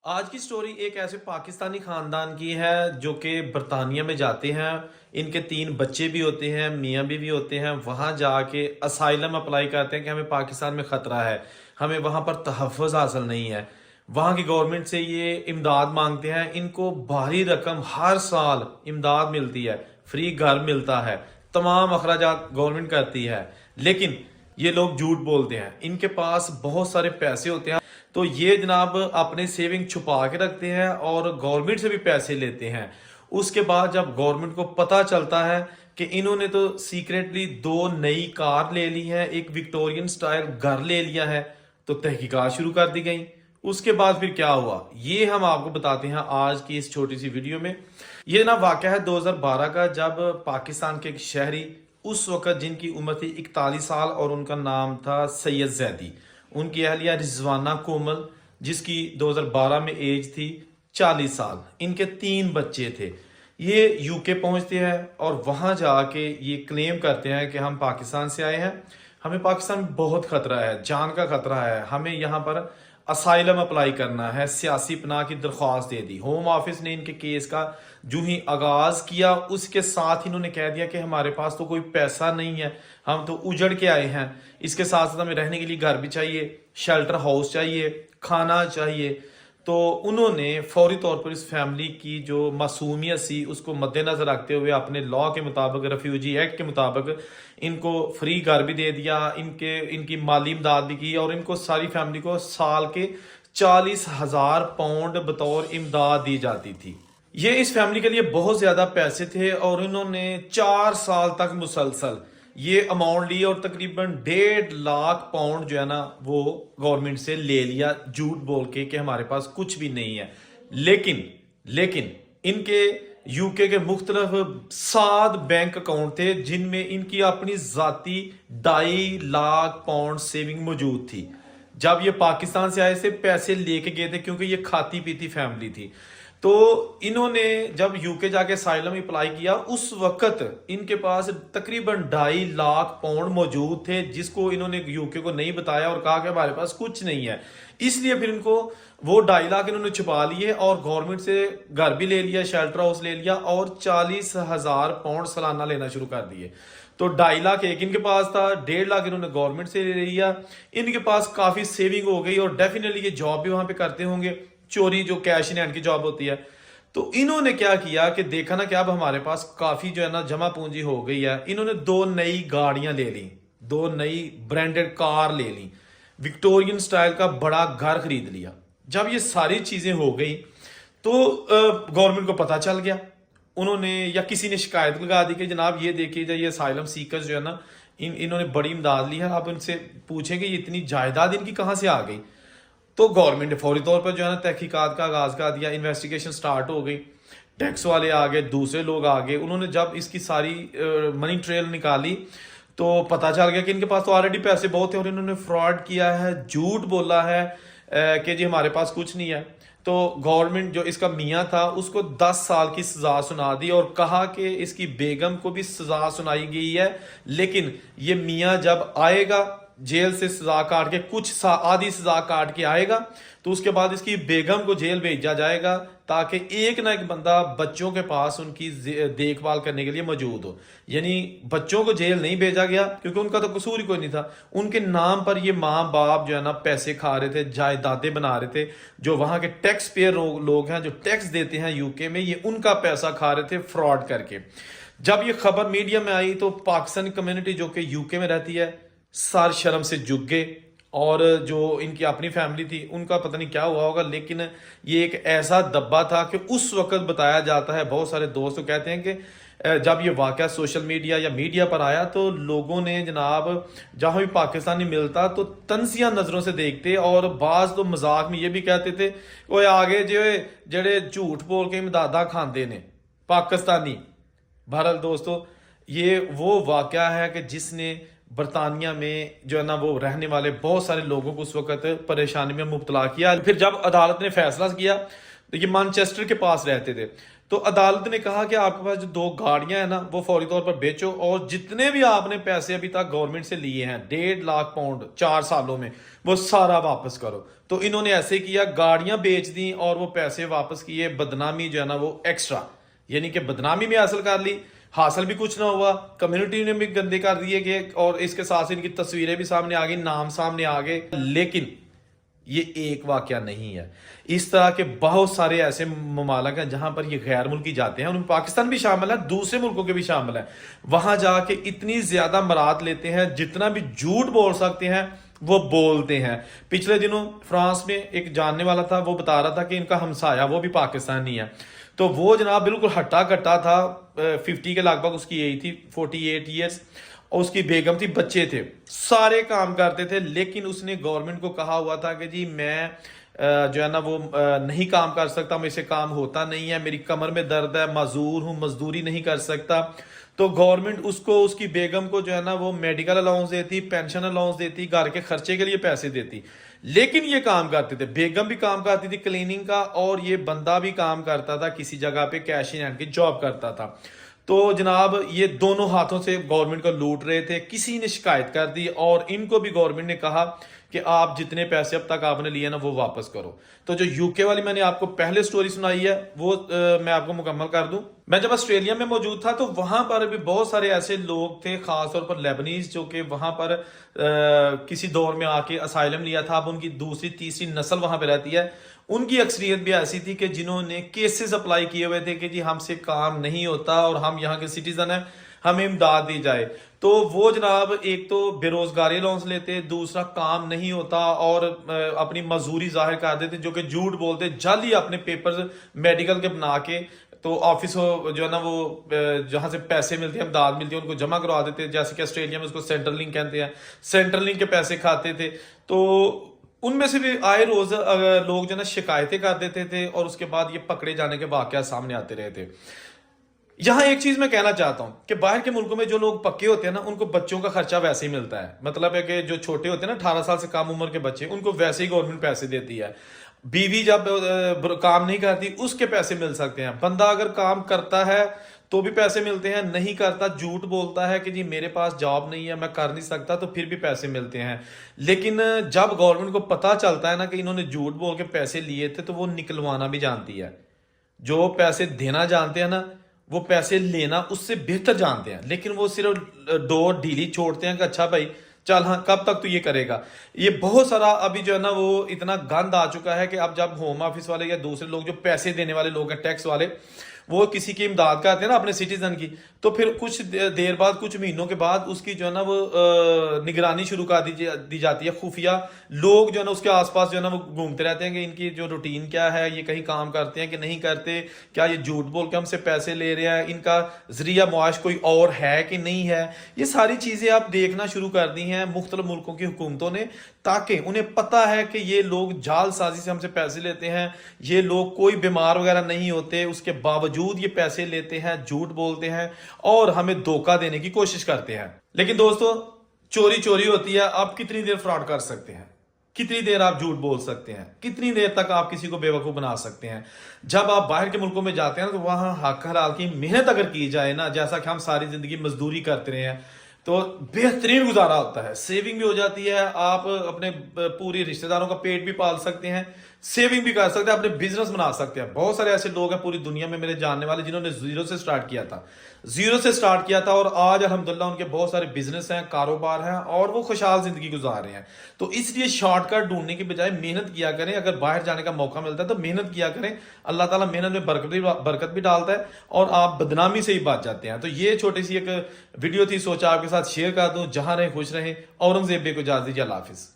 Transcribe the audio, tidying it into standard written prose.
آج کی سٹوری ایک ایسے پاکستانی خاندان کی ہے جو کہ برطانیہ میں جاتے ہیں. ان کے 3 بچے بھی ہوتے ہیں, میاں بھی ہوتے ہیں. وہاں جا کے اسائلم اپلائی کرتے ہیں کہ ہمیں پاکستان میں خطرہ ہے, ہمیں وہاں پر تحفظ حاصل نہیں ہے. وہاں کی گورنمنٹ سے یہ امداد مانگتے ہیں. ان کو بھاری رقم ہر سال امداد ملتی ہے, فری گھر ملتا ہے, تمام اخراجات گورنمنٹ کرتی ہے. لیکن یہ لوگ جھوٹ بولتے ہیں. ان کے پاس بہت سارے پیسے ہوتے ہیں, تو یہ جناب اپنے سیونگ چھپا کے رکھتے ہیں اور گورنمنٹ سے بھی پیسے لیتے ہیں. اس کے بعد جب گورنمنٹ کو پتا چلتا ہے کہ انہوں نے تو سیکریٹلی 2 نئی کار لے لی ہیں, ایک وکٹورین سٹائل گھر لے لیا ہے, تو تحقیقات شروع کر دی گئی. اس کے بعد پھر کیا ہوا یہ ہم آپ کو بتاتے ہیں آج کی اس چھوٹی سی ویڈیو میں. یہ نا واقعہ ہے 2012 کا, جب پاکستان کے ایک شہری, اس وقت جن کی عمر تھی 41 سال اور ان کا نام تھا سید زیدی, ان کی اہلیہ رضوانہ کومل جس کی 2012 میں ایج تھی 40 سال. ان کے 3 بچے تھے. یہ یو کے پہنچتے ہیں اور وہاں جا کے یہ کلیم کرتے ہیں کہ ہم پاکستان سے آئے ہیں, ہمیں پاکستان میں بہت خطرہ ہے, جان کا خطرہ ہے, ہمیں یہاں پر اسائلم اپلائی کرنا ہے, سیاسی پناہ کی درخواست دے دی. ہوم آفس نے ان کے کیس کا جو ہی آغاز کیا اس کے ساتھ انہوں نے کہہ دیا کہ ہمارے پاس تو کوئی پیسہ نہیں ہے, ہم تو اجڑ کے آئے ہیں, اس کے ساتھ ساتھ ہمیں رہنے کے لیے گھر بھی چاہیے, شیلٹر ہاؤس چاہیے, کھانا چاہیے. تو انہوں نے فوری طور پر اس فیملی کی جو معصومیت سی اس کو مد نظر رکھتے ہوئے اپنے لا کے مطابق, ریفیوجی ایکٹ کے مطابق ان کو فری گھر بھی دے دیا, ان کی مالی امداد بھی کی, اور ان کو ساری فیملی کو سال کے 40,000 پاؤنڈ بطور امداد دی جاتی تھی. یہ اس فیملی کے لیے بہت زیادہ پیسے تھے اور انہوں نے 4 سال تک مسلسل یہ اماؤنٹ لی اور تقریباً 1.5 لاکھ پاؤنڈ جو ہے نا وہ گورنمنٹ سے لے لیا, جھوٹ بول کے کہ ہمارے پاس کچھ بھی نہیں ہے. لیکن ان کے یو کے مختلف 7 بینک اکاؤنٹ تھے جن میں ان کی اپنی ذاتی 2.5 لاکھ پاؤنڈ سیونگ موجود تھی. جب یہ پاکستان سے آئے سے پیسے لے کے گئے تھے کیونکہ یہ کھاتی پیتی فیملی تھی. تو انہوں نے جب یو کے جا کے اسائلم اپلائی کیا اس وقت ان کے پاس تقریباً 2.5 لاکھ پاؤنڈ موجود تھے, جس کو انہوں نے یو کے کو نہیں بتایا اور کہا کہ ہمارے پاس کچھ نہیں ہے. اس لیے پھر ان کو وہ 2.5 لاکھ انہوں نے چھپا لیے اور گورنمنٹ سے گھر بھی لے لیا, شیلٹر ہاؤس لے لیا اور 40,000 پاؤنڈ سالانہ لینا شروع کر دیے. تو 2.5 لاکھ ایک ان کے پاس تھا, 1.5 لاکھ انہوں نے گورنمنٹ سے لے لیا. ان کے پاس کافی سیونگ ہو گئی اور ڈیفینیٹلی یہ جاب بھی وہاں پہ کرتے ہوں گے, چوری جو کیش ان ہینڈ کی جاب ہوتی ہے. تو انہوں نے کیا کیا کہ دیکھا نا کہ اب ہمارے پاس کافی جو ہے نا جمع پونجی ہو گئی ہے, انہوں نے 2 نئی گاڑیاں لے لی, 2 نئی برانڈڈ کار لے لی, وکٹورین سٹائل کا بڑا گھر خرید لیا. جب یہ ساری چیزیں ہو گئی تو گورنمنٹ کو پتا چل گیا, انہوں نے یا کسی نے شکایت لگا دی کہ جناب یہ دیکھیے یہ اسائلم سیکرز جو ہے نا انہوں نے بڑی امداد لی ہے, آپ ان سے پوچھیں کہ یہ اتنی جائیداد ان کی کہاں سے آ گئی. تو گورنمنٹ نے فوری طور پر جو ہے نا تحقیقات کا آغاز کر دیا, انویسٹیگیشن سٹارٹ ہو گئی, ٹیکس والے آ گئے, دوسرے لوگ آ گئے. انہوں نے جب اس کی ساری منی ٹریل نکالی تو پتا چل گیا کہ ان کے پاس تو آلریڈی پیسے بہت ہیں اور انہوں نے فراڈ کیا ہے, جھوٹ بولا ہے کہ جی ہمارے پاس کچھ نہیں ہے. تو گورنمنٹ جو اس کا میاں تھا اس کو 10 سال کی سزا سنا دی اور کہا کہ اس کی بیگم کو بھی سزا سنائی گئی ہے, لیکن یہ میاں جب آئے گا جیل سے سزا کاٹ کے کچھ آدھی سزا کاٹ کے آئے گا تو اس کے بعد اس کی بیگم کو جیل بھیجا جائے گا تاکہ ایک نہ ایک بندہ بچوں کے پاس ان کی دیکھ بھال کرنے کے لیے موجود ہو. یعنی بچوں کو جیل نہیں بھیجا گیا کیونکہ ان کا تو قصور ہی کوئی نہیں تھا, ان کے نام پر یہ ماں باپ جو ہے نا پیسے کھا رہے تھے, جائیدادیں بنا رہے تھے. جو وہاں کے ٹیکس پیئر لوگ ہیں جو ٹیکس دیتے ہیں یو کے میں, یہ ان کا پیسہ کھا رہے تھے فراڈ کر کے. جب یہ خبر میڈیا میں آئی تو پاکستانی کمیونٹی جو کہ یو کے میں رہتی ہے سر شرم سے جھک گئے, اور جو ان کی اپنی فیملی تھی ان کا پتہ نہیں کیا ہوا ہوگا, لیکن یہ ایک ایسا دبا تھا کہ اس وقت بتایا جاتا ہے, بہت سارے دوست کہتے ہیں کہ جب یہ واقعہ سوشل میڈیا یا میڈیا پر آیا تو لوگوں نے جناب جہاں بھی پاکستانی ملتا تو طنزیہ نظروں سے دیکھتے, اور بعض تو مذاق میں یہ بھی کہتے تھے وہ آگے جڑے جھوٹ بول کے امدادہ کھاندے نے پاکستانی. بہرحال دوستو یہ وہ واقعہ ہے کہ جس نے برطانیہ میں جو ہے نا وہ رہنے والے بہت سارے لوگوں کو اس وقت پریشانی میں مبتلا کیا. پھر جب عدالت نے فیصلہ کیا تو یہ مانچسٹر کے پاس رہتے تھے, تو عدالت نے کہا کہ آپ کے پاس جو 2 گاڑیاں ہیں نا وہ فوری طور پر بیچو اور جتنے بھی آپ نے پیسے ابھی تک گورنمنٹ سے لیے ہیں 1.5 لاکھ پاؤنڈ 4 سالوں میں وہ سارا واپس کرو. تو انہوں نے ایسے کیا, گاڑیاں بیچ دیں اور وہ پیسے واپس کیے. بدنامی جو ہے نا وہ ایکسٹرا, یعنی کہ بدنامی بھی حاصل کر لی, حاصل بھی کچھ نہ ہوا, کمیونٹی نے بھی گندے کر دیے گئے اور اس کے ساتھ ان کی تصویریں بھی سامنے آ گئی, نام سامنے آ گئے. لیکن یہ ایک واقعہ نہیں ہے, اس طرح کے بہت سارے ایسے ممالک ہیں جہاں پر یہ غیر ملکی جاتے ہیں, ان میں پاکستان بھی شامل ہے, دوسرے ملکوں کے بھی شامل ہیں. وہاں جا کے اتنی زیادہ مراد لیتے ہیں, جتنا بھی جھوٹ بول سکتے ہیں وہ بولتے ہیں. پچھلے دنوں فرانس میں ایک جاننے والا تھا, وہ بتا رہا تھا کہ ان کا ہمسایہ وہ بھی پاکستانی ہے, تو وہ جناب بالکل ہٹا کٹا تھا, 50 کے لگ بھگ اس کی ایج تھی, 48 ایئرس, اور اس کی بیگم تھی, بچے تھے, سارے کام کرتے تھے. لیکن اس نے گورنمنٹ کو کہا ہوا تھا کہ جی میں جو ہے نا وہ نہیں کام کر سکتا, مجھ سے کام ہوتا نہیں ہے, میری کمر میں درد ہے, معذور ہوں, مزدوری نہیں کر سکتا. تو گورنمنٹ اس کو, اس کی بیگم کو جو ہے نا وہ میڈیکل الاؤنس دیتی, پینشن الاؤنس دیتی, گھر کے خرچے کے لیے پیسے دیتی. لیکن یہ کام کرتے تھے, بیگم بھی کام کرتی تھی کلیننگ کا, اور یہ بندہ بھی کام کرتا تھا کسی جگہ پہ کیش ان ہینڈ کی جاب کرتا تھا. تو جناب یہ دونوں ہاتھوں سے گورنمنٹ کو لوٹ رہے تھے. کسی نے شکایت کر دی اور ان کو بھی گورنمنٹ نے کہا کہ آپ جتنے پیسے اب تک آپ نے لیے نا وہ واپس کرو. تو جو یو کے والی میں نے آپ کو پہلے سٹوری سنائی ہے وہ میں آپ کو مکمل کر دوں. میں جب آسٹریلیا میں موجود تھا تو وہاں پر بھی بہت سارے ایسے لوگ تھے, خاص طور پر لیبنیز, جو کہ وہاں پر کسی دور میں آ کے اسائلم لیا تھا. اب ان کی دوسری تیسری نسل وہاں پہ رہتی ہے. ان کی اکثریت بھی ایسی تھی کہ جنہوں نے کیسز اپلائی کیے ہوئے تھے کہ جی ہم سے کام نہیں ہوتا اور ہم یہاں کے سٹیزن ہیں, ہمیں امداد دی جائے. تو وہ جناب ایک تو بے روزگاری الاؤنس لیتے, دوسرا کام نہیں ہوتا اور اپنی مزدوری ظاہر کر دیتے, جو کہ جھوٹ بولتے, جعلی اپنے پیپرز میڈیکل کے بنا کے تو آفس جو ہے نا وہ جہاں سے پیسے ملتے ہیں, امداد ملتی ہے, ان کو جمع کروا دیتے. جیسے کہ آسٹریلیا میں اس کو سینٹرل لنک کہتے ہیں, سینٹرل لنک کے پیسے کھاتے تھے. تو ان میں سے بھی آئے روز لوگ جو ہے نا شکایتیں کر دیتے تھے اور اس کے بعد یہ پکڑے جانے کے واقعات سامنے آتے رہے تھے. یہاں ایک چیز میں کہنا چاہتا ہوں کہ باہر کے ملکوں میں جو لوگ پکے ہوتے ہیں نا ان کو بچوں کا خرچہ ویسے ہی ملتا ہے. مطلب ہے کہ جو چھوٹے ہوتے ہیں نا 18 سال سے کم عمر کے بچے, ان کو ویسے ہی گورنمنٹ پیسے دیتی ہے. بیوی جب کام نہیں کرتی اس کے پیسے مل سکتے ہیں. بندہ اگر کام کرتا ہے تو بھی پیسے ملتے ہیں, نہیں کرتا جھوٹ بولتا ہے کہ جی میرے پاس جاب نہیں ہے, میں کر نہیں سکتا, تو پھر بھی پیسے ملتے ہیں. لیکن جب گورنمنٹ کو پتا چلتا ہے نا کہ انہوں نے جھوٹ بول کے پیسے لیے تھے تو وہ نکلوانا بھی جانتی ہے. جو پیسے دینا جانتے ہیں نا وہ پیسے لینا اس سے بہتر جانتے ہیں. لیکن وہ صرف ڈور ڈھیلی چھوڑتے ہیں کہ اچھا بھائی چل ہاں کب تک تو یہ کرے گا. یہ بہت سارا ابھی جو ہے نا وہ اتنا گند آ چکا ہے کہ اب جب ہوم آفس والے یا دوسرے لوگ جو پیسے دینے والے لوگ ہیں, ٹیکس والے, وہ کسی کی امداد کرتے ہیں نا اپنے سٹیزن کی, تو پھر کچھ دیر بعد, کچھ مہینوں کے بعد اس کی جو ہے نا وہ نگرانی شروع کر دی جاتی ہے. خفیہ لوگ جو ہے نا اس کے آس پاس جو ہے نا وہ گھومتے رہتے ہیں کہ ان کی جو روٹین کیا ہے, یہ کہیں کام کرتے ہیں کہ نہیں کرتے, کیا یہ جھوٹ بول کے ہم سے پیسے لے رہے ہیں, ان کا ذریعہ معاش کوئی اور ہے کہ نہیں ہے. یہ ساری چیزیں آپ دیکھنا شروع کر دی ہیں مختلف ملکوں کی حکومتوں نے, تاکہ انہیں پتا ہے کہ یہ لوگ جعل سازی سے ہم سے پیسے لیتے ہیں, یہ لوگ کوئی بیمار وغیرہ نہیں ہوتے, اس کے باوجود یہ پیسے لیتے ہیں, جھوٹ بولتے ہیں اور ہمیں دھوکہ دینے کی کوشش کرتے ہیں. لیکن دوستو چوری چوری ہوتی ہے. آپ کتنی دیر فراڈ کر سکتے ہیں, کتنی دیر آپ جھوٹ بول سکتے ہیں, کتنی دیر تک آپ کسی کو بے وقوف بنا سکتے ہیں. جب آپ باہر کے ملکوں میں جاتے ہیں تو وہاں حق حلال کی محنت اگر کی جائے نا, جیسا کہ ہم ساری زندگی مزدوری کرتے رہے ہیں, تو بہترین گزارا ہوتا ہے. سیونگ بھی ہو جاتی ہے, آپ اپنے پوری رشتہ داروں کا پیٹ بھی پال سکتے ہیں, سیونگ بھی کر سکتے ہیں, اپنے بزنس بنا سکتے ہیں. بہت سارے ایسے لوگ ہیں پوری دنیا میں میرے جاننے والے جنہوں نے زیرو سے سٹارٹ کیا تھا اور آج الحمدللہ ان کے بہت سارے بزنس ہیں, کاروبار ہیں اور وہ خوشحال زندگی گزار رہے ہیں. تو اس لیے شارٹ کٹ ڈھونڈنے کی بجائے محنت کیا کریں. اگر باہر جانے کا موقع ملتا ہے تو محنت کیا کریں. اللہ تعالیٰ محنت میں برکت بھی ڈالتا ہے اور آپ بدنامی سے ہی بچ جاتے ہیں. تو یہ چھوٹی سی ایک ویڈیو تھی, سوچا آپ کے ساتھ شیئر کر دوں. جہاں رہیں خوش رہیں. اورنگزیب بے کو اجازت دیجیے. اللہ حافظ.